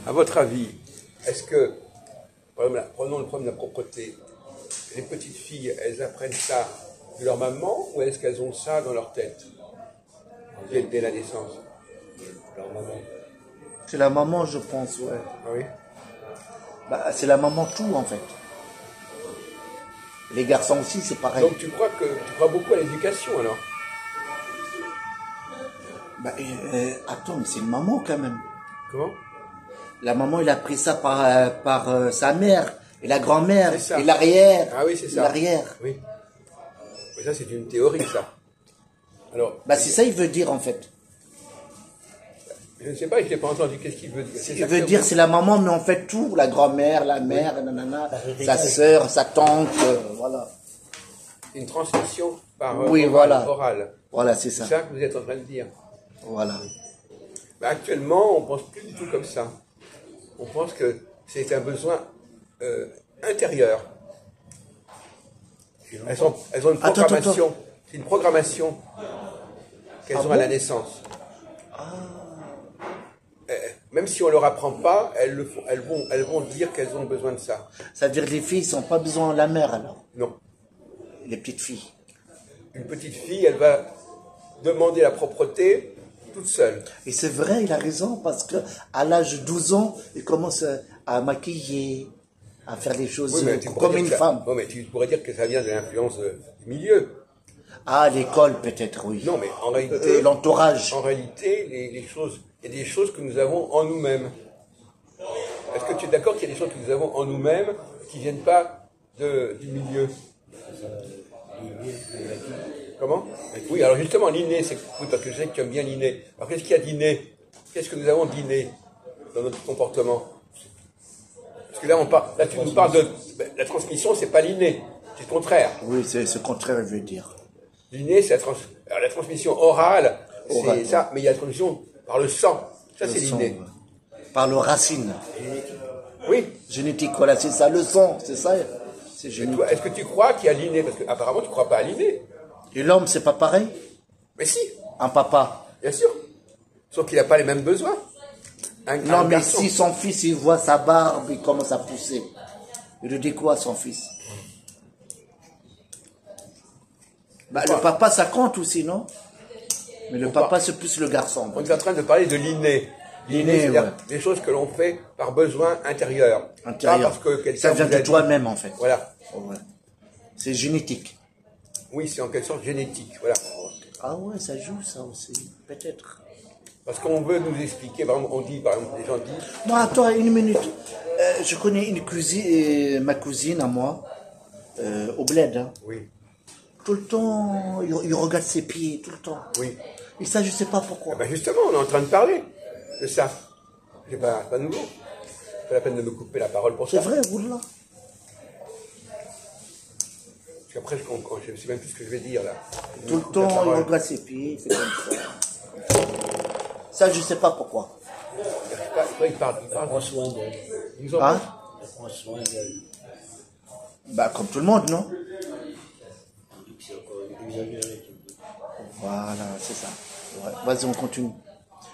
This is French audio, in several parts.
À votre avis, est-ce que, prenons le problème de la propreté, les petites filles, elles apprennent ça de leur maman ou est-ce qu'elles ont ça dans leur tête dès la naissance? Leur maman. C'est la maman, je pense, ouais. Ah oui. Bah, c'est la maman tout, en fait. Les garçons aussi, c'est pareil. Donc tu crois beaucoup à l'éducation alors? Bah, attends, mais c'est une maman quand même. Comment? La maman, il a pris ça par sa mère, et la grand-mère, C'est ça. et l'arrière. Ah oui, c'est ça. L'arrière. Oui. Mais ça, c'est une théorie, ça. Alors, Bah, c'est ça il veut dire, en fait. je ne sais pas, je n'ai pas entendu. Qu'est-ce qu'il veut dire? Il veut dire c'est la maman, mais on fait tout. La grand-mère, la mère, nanana, sa sœur, sa tante, voilà. Une transmission par Oui, voilà. orale. Voilà, c'est C'est ça. ça que vous êtes en train de dire. Voilà. Mais actuellement, on ne pense plus du tout comme ça. On pense que c'est un besoin intérieur. Elles ont une programmation. Attends. C'est une programmation qu'elles ont à la naissance. Même si on ne leur apprend pas, elles vont dire qu'elles ont besoin de ça. Ça veut dire que les filles n'ont pas besoin de la mère, alors. Non. Les petites filles. Une petite fille, elle va demander la propreté toute seule. Et c'est vrai, il a raison, parce que à l'âge de 12 ans, il commence à maquiller, à faire des choses comme une femme. Oui, mais tu pourrais dire que ça vient de l'influence du milieu. Ah, l'école peut-être, oui. Non, mais en réalité... l'entourage. En réalité, les choses... Il y a des choses que nous avons en nous-mêmes. Est-ce que tu es d'accord qu'il y a des choses que nous avons en nous-mêmes qui ne viennent pas du milieu? Comment? Oui, alors justement, l'inné, c'est... Oui, parce que je sais que tu aimes bien l'inné. Alors qu'est-ce qu'il y a d'inné? Qu'est-ce que nous avons d'inné dans notre comportement? Parce que là, là tu nous parles de... La transmission, c'est pas l'inné, c'est le contraire. Oui, c'est ce contraire, je veux dire. L'inné, c'est alors, la transmission orale, c'est ça, mais il y a la transmission par le sang. Ça, c'est l'inné. Par le racine. Oui. Génétique, voilà, c'est ça, le sang, c'est ça. C'est génétique. Est-ce que tu crois qu'il y a l'inné? Parce qu'apparemment, tu ne crois pas à l'inné. Et l'homme, c'est pas pareil? Mais si. Un papa. Bien sûr. Sauf qu'il n'a pas les mêmes besoins. Non, mais si son fils, il voit sa barbe, il commence à pousser. Il lui dit quoi à son fils? Bah, le papa, ça compte aussi, non? Mais le papa, c'est plus le garçon. On est en train de parler de l'inné. L'inné, c'est-à-dire des choses que l'on fait par besoin intérieur. Pas parce que quelqu'un ça vient de toi-même, en fait. Voilà. Ouais. C'est génétique. Oui, c'est en quelque sorte génétique. Voilà. Ah ouais, ça joue, ça aussi. Peut-être. Parce qu'on veut nous expliquer, par exemple, les gens disent... Non, attends, une minute. Je connais une cousine, ma cousine à moi, au bled. Hein. Oui. Tout le temps, il regarde ses pieds, tout le temps. Oui. Et ça, je sais pas pourquoi. Eh ben justement, on est en train de parler de ça. C'est pas nouveau. C'est pas la peine de me couper la parole pour ça. C'est vrai, vous là. Parce qu'après, je ne sais même plus ce que je vais dire là. Tout le temps, il regarde ses pieds, il fait comme ça. Ça, je sais pas pourquoi. Il parle. Prends soin d'elle. Hein? Prends soin d'elle. Bah, comme tout le monde, non? C'est encore exagéré. Voilà, c'est ça. Ouais. Vas-y, on continue.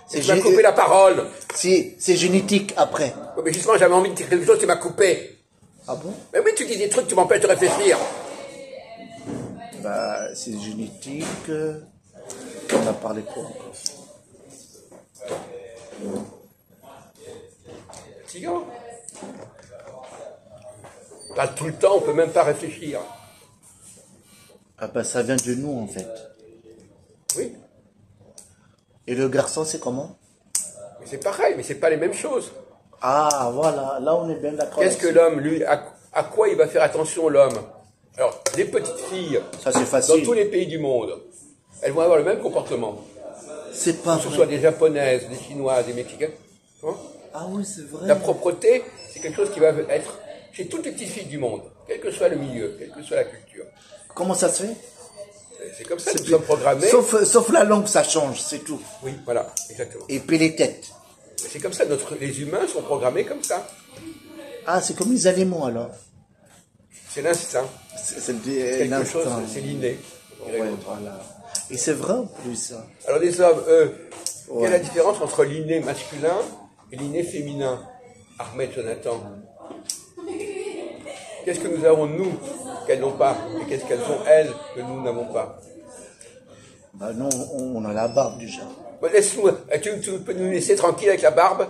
Tu m'as coupé la parole. C'est génétique après. Ouais, mais justement, j'avais envie de dire quelque chose, tu m'as coupé. Ah bon? Mais oui, tu dis des trucs, tu m'empêches de réfléchir. Bah, c'est génétique. On a parlé quoi encore? Fatigant. Pas tout le temps, on peut même pas réfléchir. Ah bah, ça vient de nous, en fait. Oui. Et le garçon, c'est comment? Mais c'est pareil, mais c'est pas les mêmes choses. Ah, voilà, là on est bien d'accord. Qu'est-ce que l'homme, lui, à quoi il va faire attention, l'homme? Alors, les petites filles, ça c'est facile. dans tous les pays du monde, elles vont avoir le même comportement. C'est pas Que ce vrai. soit des japonaises, des chinoises, des mexicaines. Hein? Ah oui, c'est vrai. La propreté, c'est quelque chose qui va être chez toutes les petites filles du monde, quel que soit le milieu, quelle que soit la culture. Comment ça se fait? C'est comme ça que nous sommes programmés. Sauf la langue, ça change, c'est tout. Oui, voilà, exactement. Et puis les têtes. C'est comme ça, les humains sont programmés comme ça. Ah, c'est comme les animaux alors. C'est l'instinct. C'est Quelque chose, l'instinct. c'est l'inné. Ouais, voilà. Et c'est vrai en plus ça. Alors les hommes, eux, quelle est Ouais. la différence entre l'inné masculin et l'inné féminin? Ahmed, Jonathan, qu'est-ce que nous avons, nous, qu'elles n'ont pas? Et qu'est-ce qu'elles ont, elles, que nous n'avons pas? Bah non, on a la barbe déjà. Bon, laisse-nous, tu peux nous laisser tranquille avec la barbe?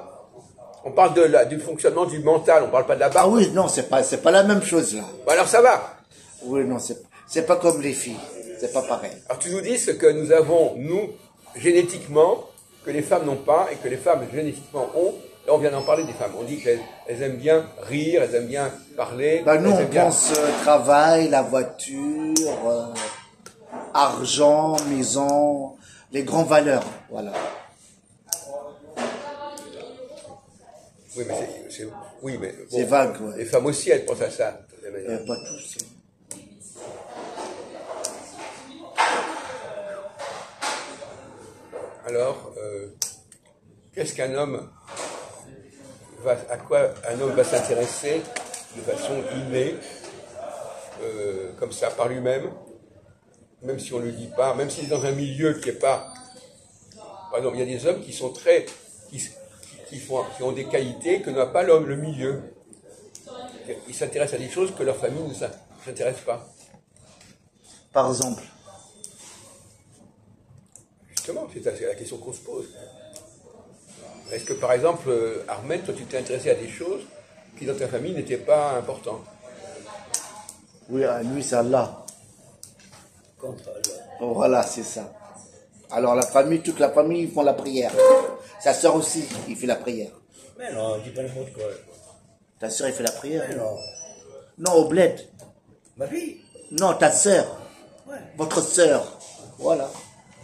On parle du fonctionnement du mental, on parle pas de la Ah barbe. oui, non, c'est pas la même chose là. Bon, alors ça va. Oui, non, c'est pas comme les filles. C'est pas pareil. Alors tu nous dis ce que nous avons, nous, génétiquement, que les femmes n'ont pas, et que les femmes génétiquement ont. Là, on vient d'en parler des femmes. On dit qu'elles aiment bien rire, elles aiment bien parler. Bah nous, elles on aiment bien... pense travail, la voiture, argent, maison, les grandes valeurs, voilà. Oui, mais oui, mais bon, C'est vague, ouais. les femmes aussi, elles pensent à ça. De la manière. Pas tous. Alors, qu'est-ce qu'un homme à quoi un homme va s'intéresser de façon innée, comme ça, par lui-même, même si on ne le dit pas, même s'il est dans un milieu qui n'est pas... Par exemple, il y a des hommes qui sont très... qui ont des qualités que n'a pas l'homme, le milieu. Ils s'intéressent à des choses que leur famille ne s'intéresse pas. Par exemple. Justement, c'est la question qu'on se pose. Est-ce que, par exemple, Ahmed, toi, tu t'es intéressé à des choses qui, dans ta famille, n'étaient pas importantes? Oui, à lui, c'est Allah. Contre Allah. Oh, voilà, c'est ça. Alors la famille, toute la famille, ils font la prière. Sa sœur aussi, il fait la prière. Mais non, dis pas n'importe quoi. Ta sœur, elle fait la prière? Mais non. Non, au bled. Ma fille? Non, ta sœur. Ouais. Votre sœur. Voilà.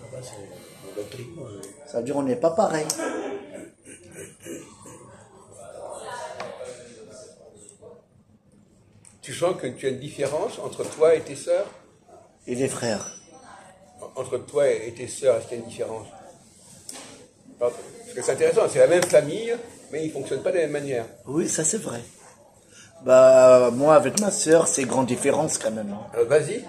Là-bas, c'est mon doctrine, moi. Ça veut dire on n'est pas pareil. Tu sens que tu as une différence entre toi et tes sœurs? Et les frères? Entre toi et tes sœurs, est-ce qu'il y a une différence? Parce que c'est intéressant, c'est la même famille, mais ils ne fonctionnent pas de la même manière. Oui, ça c'est vrai. Bah, moi avec ma sœur, c'est grande différence quand même. Hein. Vas-y.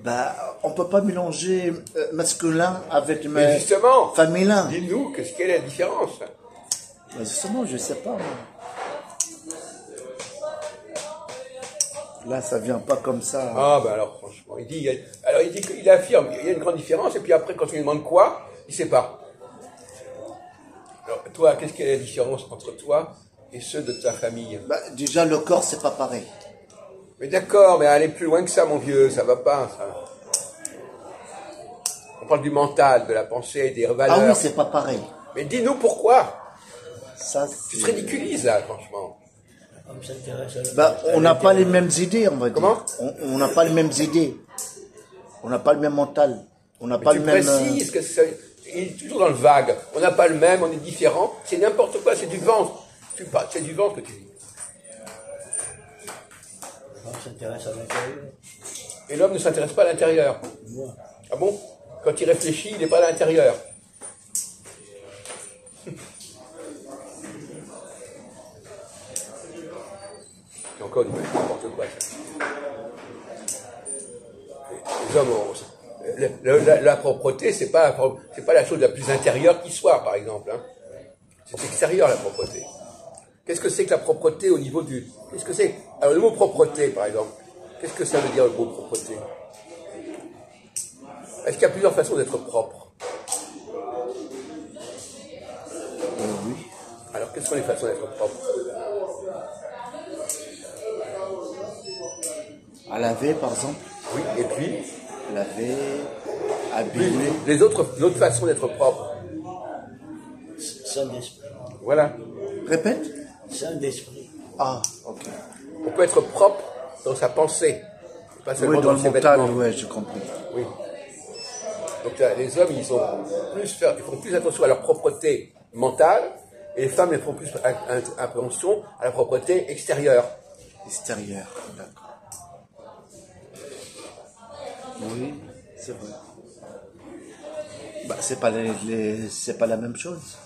Bah, on peut pas mélanger masculin avec Mais justement, féminin. dis-nous, quelle est la différence? Bah, justement, je sais pas. Moi. Là, ça vient pas comme ça. Ah, ben alors, franchement, il dit qu'il affirme qu'il y a une grande différence, et puis après, quand on lui demande quoi, il ne sait pas. Alors, toi, qu'est-ce qu'est la différence entre toi et ceux de ta famille? Bah, déjà, le corps, c'est pas pareil. Mais d'accord, mais allez plus loin que ça, mon vieux, ça va pas, ça. On parle du mental, de la pensée, des valeurs. Ah oui, c'est pas pareil. Mais dis-nous pourquoi. Ça, Tu te ridiculises, là, franchement. Comme ça intéresse bah, on n'a pas les mêmes idées, on va dire. Comment? On n'a pas les mêmes idées. On n'a pas le même mental. On n'a pas Tu le même... précises que il est toujours dans le vague. On n'a pas le même, on est différent. C'est n'importe quoi, c'est du ventre. C'est du ventre que tu dis. L'homme s'intéresse à l'intérieur. Et l'homme ne s'intéresse pas à l'intérieur. Moi. Ah bon? Quand il réfléchit, il n'est pas à l'intérieur. C'est encore n'importe quoi, ça. Les hommes ont... La propreté, c'est pas la chose la plus intérieure qui soit, par exemple. Hein. C'est extérieur, la propreté. Qu'est-ce que c'est que la propreté au niveau du... Qu'est-ce que c'est? Alors, le mot propreté, par exemple, qu'est-ce que ça veut dire, le mot propreté? Est-ce qu'il y a plusieurs façons d'être propre? oui. Alors, quelles sont les façons d'être propre? À laver, par exemple. Oui, et puis Laver, habiller. l'autre façon d'être propre. Saint d'esprit. Voilà. Répète. Saint d'esprit. Ah, ok. On peut être propre dans sa pensée, pas seulement Oui, dans le ses mental, vêtements. ouais, j'ai compris. Oui. Donc là, les hommes, ils font plus attention à leur propreté mentale, et les femmes, elles font plus attention à la propreté extérieure. Extérieur, d'accord. Oui, c'est vrai. Bah, c'est pas la même chose.